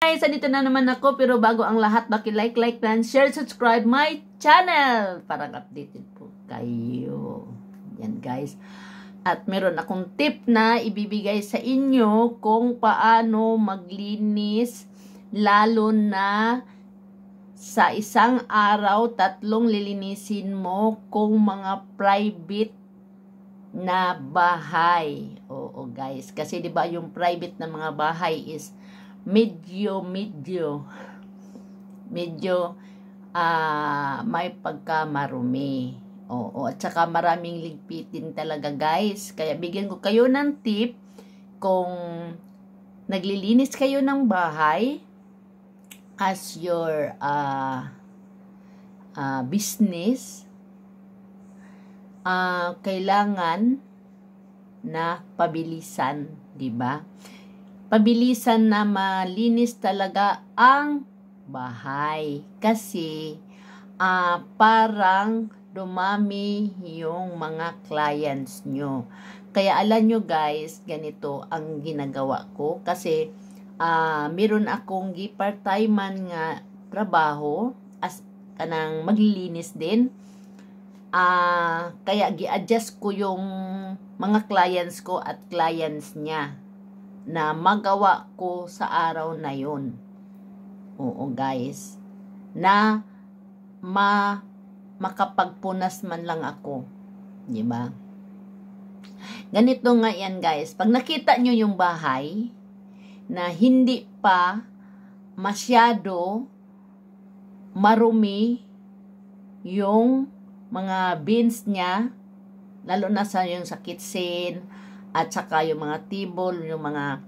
Guys, andito na naman ako, pero bago ang lahat, like, and share, subscribe my channel para updated po kayo. Yan guys. At meron akong tip na ibibigay sa inyo kung paano maglinis, lalo na sa isang araw, 3 lilinisin mo kung mga private na bahay. Oo guys, kasi 'di ba yung private na mga bahay is medyo may pagkamarumi. Oo, at saka maraming ligpitin talaga guys. Kaya bigyan ko kayo ng tip kung naglilinis kayo ng bahay as your business, kailangan na pabilisan, 'di ba? Pabilisan na malinis talaga ang bahay kasi parang dumami yung mga clients nyo. Kaya alam nyo guys, ganito ang ginagawa ko kasi meron akong part-time nga trabaho as kanang maglilinis din. Kaya gi-adjust ko yung mga clients ko at clients niya na magawa ko sa araw na yun. Oo guys, na makapagpunas man lang ako, di ba? Ganito nga yan guys, pag nakita nyo yung bahay na hindi pa masyado marumi yung mga bins niya, lalo na sa yung sa kitchen at saka yung mga table, yung mga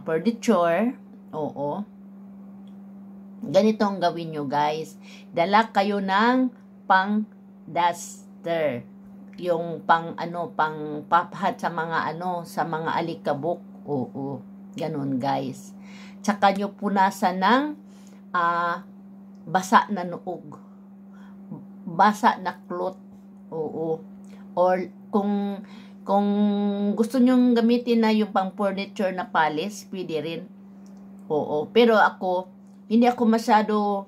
furniture. Oo. Ganito ang gawin nyo guys. Dala kayo ng pang duster. Yung pang paphat sa mga sa mga alikabok. Oo. Ganun guys. Tsaka nyo punasan ng basa na nuog. Basa na cloth. Oo. Or kung gusto nyong gamitin na yung pang furniture na palis, pwede rin. Oo. Pero hindi ako masyado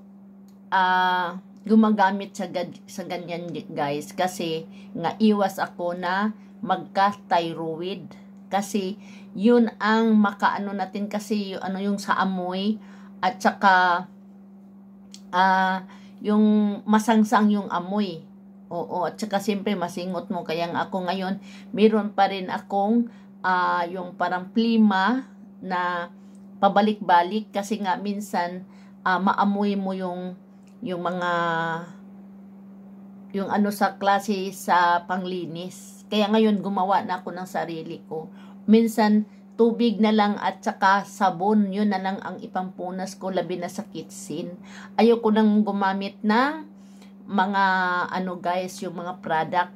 gumagamit sa ganyan guys. Kasi nga iwas ako na magka-thyroid. Kasi yun ang makaano natin kasi yung sa amoy. At saka yung masangsang yung amoy. Oo, at saka siyempre masingot mo. Kaya nga ako ngayon, meron pa rin akong yung parang plima na pabalik-balik kasi nga minsan maamoy mo yung mga sa klase sa panglinis. Kaya ngayon gumawa na ako ng sarili ko. Minsan tubig na lang at saka sabon, yun na lang ang ipampunas ko, labi na sa kitchen. Ayoko nang gumamit ng mga guys, yung mga product.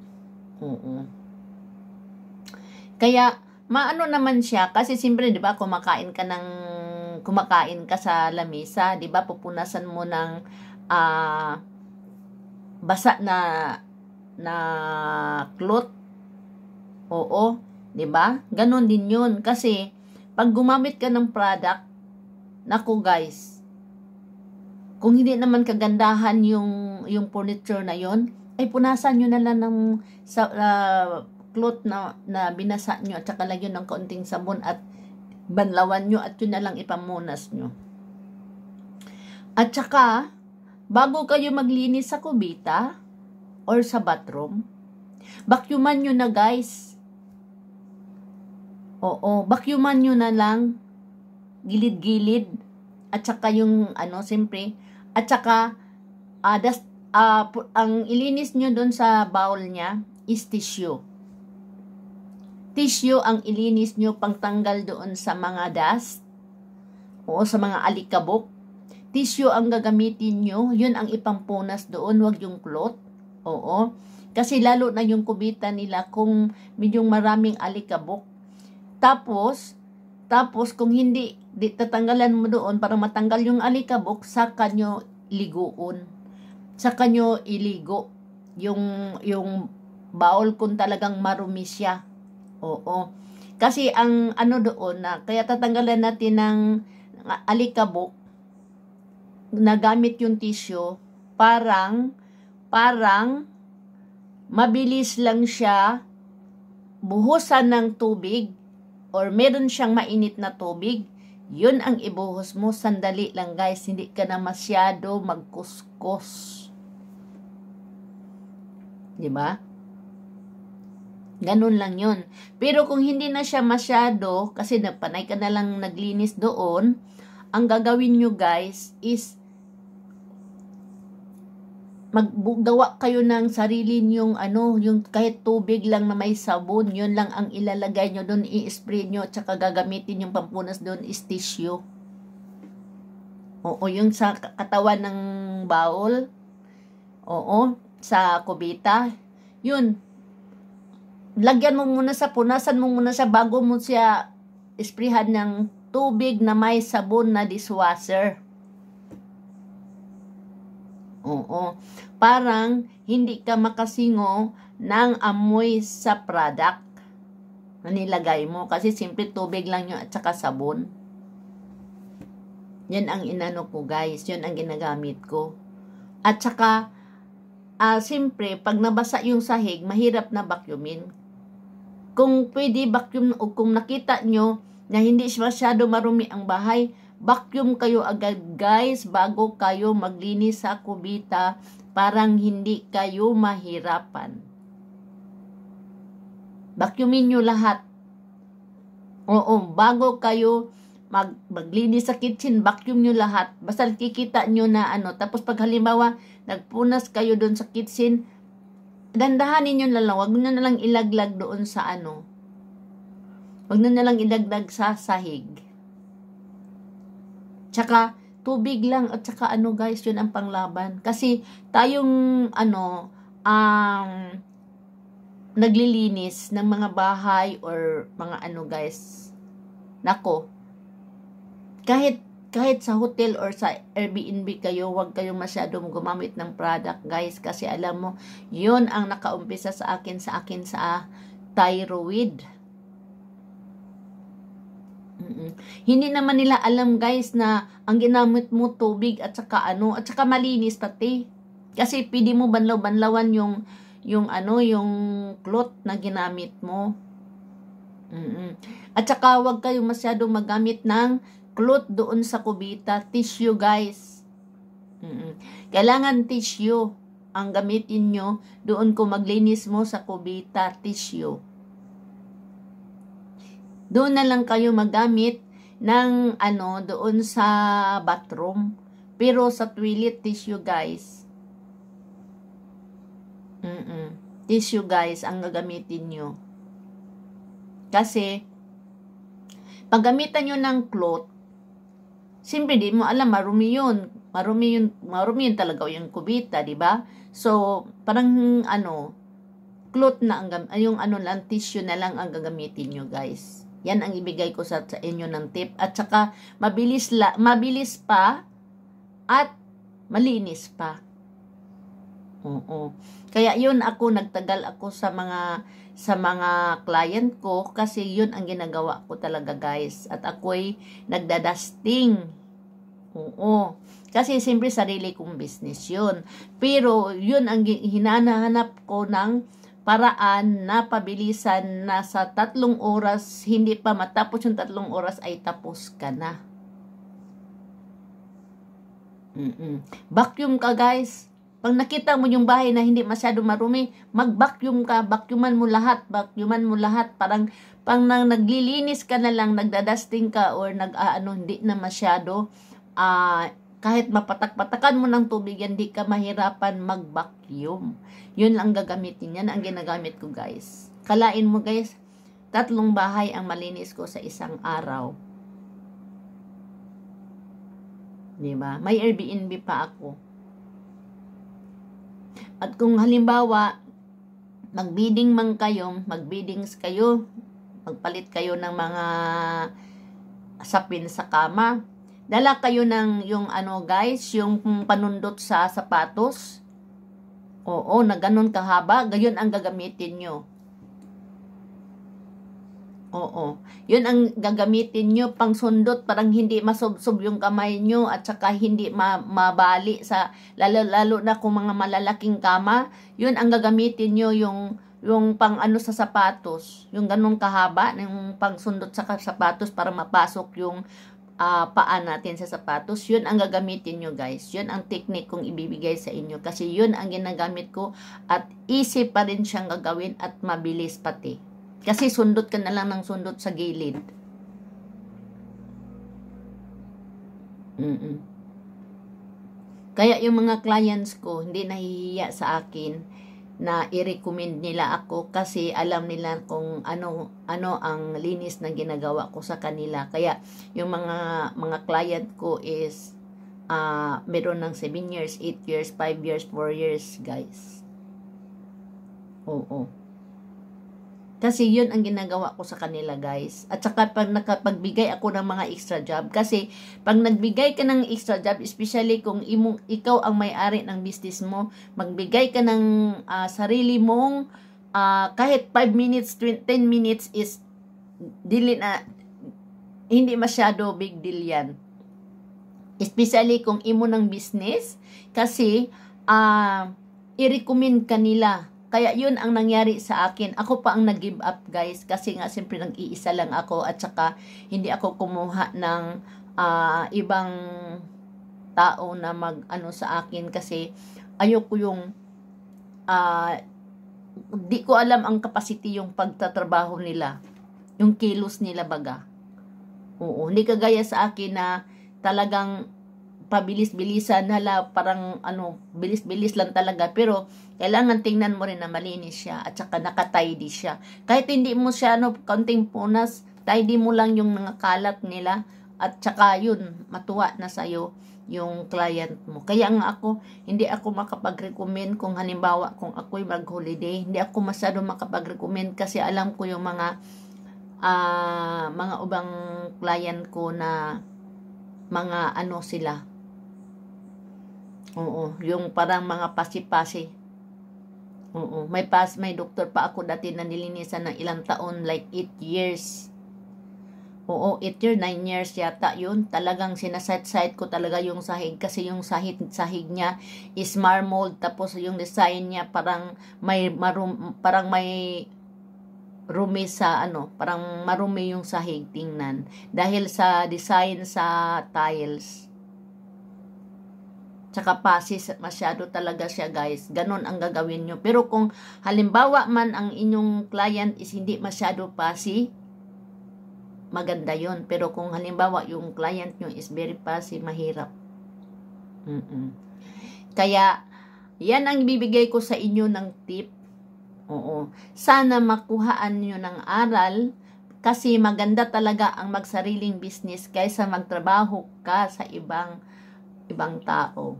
Kaya maano naman siya kasi siyempre 'di ba kumakain ka sa lamesa, 'di ba pupunasan mo ng basa na cloth. Oo, 'di ba? Ganon din 'yun kasi pag gumamit ka ng product, naku guys, kung hindi naman kagandahan yung furniture na yon, ay punasan nyo na lang ng cloth na binasa nyo at saka lagyan ng kaunting sabon at banlawan nyo at yun na lang ipamunas nyo. At saka, bago kayo maglinis sa kubita or sa bathroom, vacuuman nyo na guys. Oo, vacuuman nyo na lang gilid-gilid at saka yung siyempre. At saka, ang ilinis nyo doon sa bowl niya is tissue. Tissue ang ilinis nyo pangtanggal doon sa mga dust o sa mga alikabok. Tissue ang gagamitin nyo. Yun ang ipampunas doon, wag yung cloth. Oo. Kasi lalo na yung kubita nila kung medyo maraming alikabok. Tapos kung hindi tatanggalan mo doon para matanggal yung alikabok, saka nyo liguon. Saka nyo iligo yung bowl kung talagang marumi siya. Oo. Kasi ang doon na, kaya tatanggalan natin ng alikabok, nagamit yung tissue, parang mabilis lang siya buhusan ng tubig or meron siyang mainit na tubig, yun ang ibuhos mo. Sandali lang guys, hindi ka na masyado magkuskus. Diba? Ganun lang yun. Pero kung hindi na siya masyado, kasi panay ka na lang naglinis doon, ang gagawin nyo guys is maggawa kayo ng sarili nyong yung kahit tubig lang na may sabon, yun lang ang ilalagay nyo doon, i-spray nyo, at saka gagamitin yung pampunas doon is tissue. Oo, yung sa katawan ng bowl, oo, sa kubita, yun, lagyan mo muna punasan mo muna siya bago mo siya isprihan ng tubig na may sabon na dishwasher. Oo. Parang hindi ka makasingo ng amoy sa product na nilagay mo. Kasi simple tubig lang yun at saka sabon. Yan ang inano ko guys. Yan ang ginagamit ko. At saka, siyempre, pag nabasa yung sahig, mahirap na vacuumin. Kung pwede vacuum o kung nakita nyo na hindi masyado marumi ang bahay, vacuum kayo agad guys bago kayo maglinis sa kubita, parang hindi kayo mahirapan. Vacuumin nyo lahat. Oo, bago kayo maglinis sa kitchen, vacuum nyo lahat. Basta kikita nyo na tapos pag halimbawa nagpunas kayo doon sa kitchen, dandahanin nyo na lang, wag nyo na lang ilaglag doon sa wag nyo na lang ilaglag sa sahig. Tsaka, tubig lang at tsaka guys, yun ang panglaban. Kasi, tayong, naglilinis ng mga bahay or mga guys, nako, kahit sa hotel or sa Airbnb kayo, huwag kayong masyadong gumamit ng product, guys. Kasi alam mo, yun ang nakaumpisa sa akin sa thyroid. Hindi naman nila alam guys na ang ginamit mo tubig at saka at saka malinis pati. Kasi pwede mo banlaw-banlawan yung cloth na ginamit mo. At saka wag kayong masyadong magamit ng cloth doon sa kubita. Tissue guys. Kailangan tissue ang gamitin nyo doon kung maglinis mo sa kubita. Tissue. Doon na lang kayo magamit ng doon sa bathroom. Pero sa toilet, tissue guys. Tissue guys ang gagamitin nyo. Kasi, pag gamitan nyo ng cloth, siyempre di mo alam, marumi yun. Marumi yun talaga yung kubita, di ba? So, parang cloth na yung lang, tissue na lang ang gagamitin nyo guys. Yan ang ibigay ko sa inyo ng tip. At saka, mabilis pa at malinis pa. Oo. Kaya yun nagtagal ako sa mga client ko kasi yun ang ginagawa ko talaga guys. At ako'y nagdadusting. Oo. Kasi siyempre sarili kong business yun. Pero yun ang hinahanap ko ng paraan na pabilisan na sa 3 oras, hindi pa matapos yung 3 oras ay tapos ka na. Vacuum ka guys. Pag nakita mo yung bahay na hindi masyado marumi, mag-vacuum ka, vacuuman mo lahat. Parang pang naglilinis ka na lang, nagdadusting ka or hindi na masyado, kahit mapatak-patakan mo ng tubig, hindi ka mahirapan mag-vacuum. Yun ang gagamitin. Yan ang ginagamit ko guys. Kalain mo guys, 3 bahay ang malinis ko sa isang araw. Diba? May Airbnb pa ako. At kung halimbawa, mag-biddings kayo, magpalit kayo ng mga sapin sa kama, dala kayo ng yung guys, yung panundot sa sapatos. Oo, na ganun kahaba, gayon ang gagamitin nyo. Oo. Yun ang gagamitin nyo pang sundot, parang hindi masubsob yung kamay nyo at saka hindi mabali sa, lalo na kung mga malalaking kama, yun ang gagamitin nyo yung pang ano sa sapatos, yung ganun kahaba, yung pang sundot sa sapatos para mapasok yung paa natin sa sapatos, yun ang gagamitin nyo guys. Yun ang technique kong ibibigay sa inyo kasi yun ang ginagamit ko at easy pa rin siyang gagawin at mabilis pati. Kasi sundot ka na lang ng sundot sa gilid. Kaya yung mga clients ko, hindi nahihiya sa akin na i-recommend nila ako kasi alam nila kung ano ang linis na ginagawa ko sa kanila. Kaya yung mga client ko is meron ng 7 years, 8 years, 5 years, 4 years, guys. Oo. Kasi yun ang ginagawa ko sa kanila guys. At saka pag nakapagbigay ako ng mga extra job. Kasi pag nagbigay ka ng extra job, especially kung ikaw ang may-ari ng business mo, magbigay ka ng sarili mong kahit 5 minutes, 10 minutes is hindi masyado big deal yan. Especially kung imo ng business. Kasi i-recommend ka nila. Kaya yun ang nangyari sa akin. Ako pa ang nag-give up guys. Kasi nga siyempre nag-iisa lang ako. At saka hindi ako kumuha ng ibang tao na mag-ano sa akin. Kasi ayoko yung di ko alam ang capacity yung pagtatrabaho nila. Yung kilos nila baga. Oo. Hindi kagaya sa akin na talagang pabilis-bilisan, parang bilis-bilis lang talaga, pero kailangan tingnan mo rin na malinis siya at saka naka-tidy siya. Kahit hindi mo siya kaunting punas, tidy mo lang yung mga kalat nila at saka yun, matuwa na sa'yo yung client mo. Kaya nga hindi ako makapag-recommend kung halimbawa kung ako'y mag-holiday, hindi ako masyado makapag-recommend kasi alam ko yung mga ubang client ko na mga sila. Oo, yung parang mga pasi-pasi. Oo, may doktor pa ako dati na nilinisan ng ilang taon, like 8 years. Oo, 8 years, 9 years yata yun. Talagang sinaside-side ko talaga yung sahig kasi yung sahig niya is marmold, tapos yung design niya parang may rumi sa parang marumi yung sahig tingnan dahil sa design sa tiles. Tsaka pasis, masyado talaga siya guys. Ganon ang gagawin nyo. Pero kung halimbawa man ang inyong client is hindi masyado pasi, maganda yon. Pero kung halimbawa yung client nyo is very pasi, mahirap. Kaya, yan ang bibigay ko sa inyo ng tip. Oo. Sana makuhaan nyo ng aral kasi maganda talaga ang magsariling business kaysa magtrabaho ka sa ibang tao.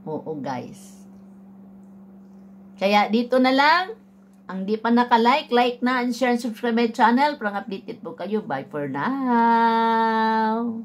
Oo guys. Kaya dito na lang. Ang di pa naka-like na and share and subscribe my channel. Parang updated po kayo. Bye for now.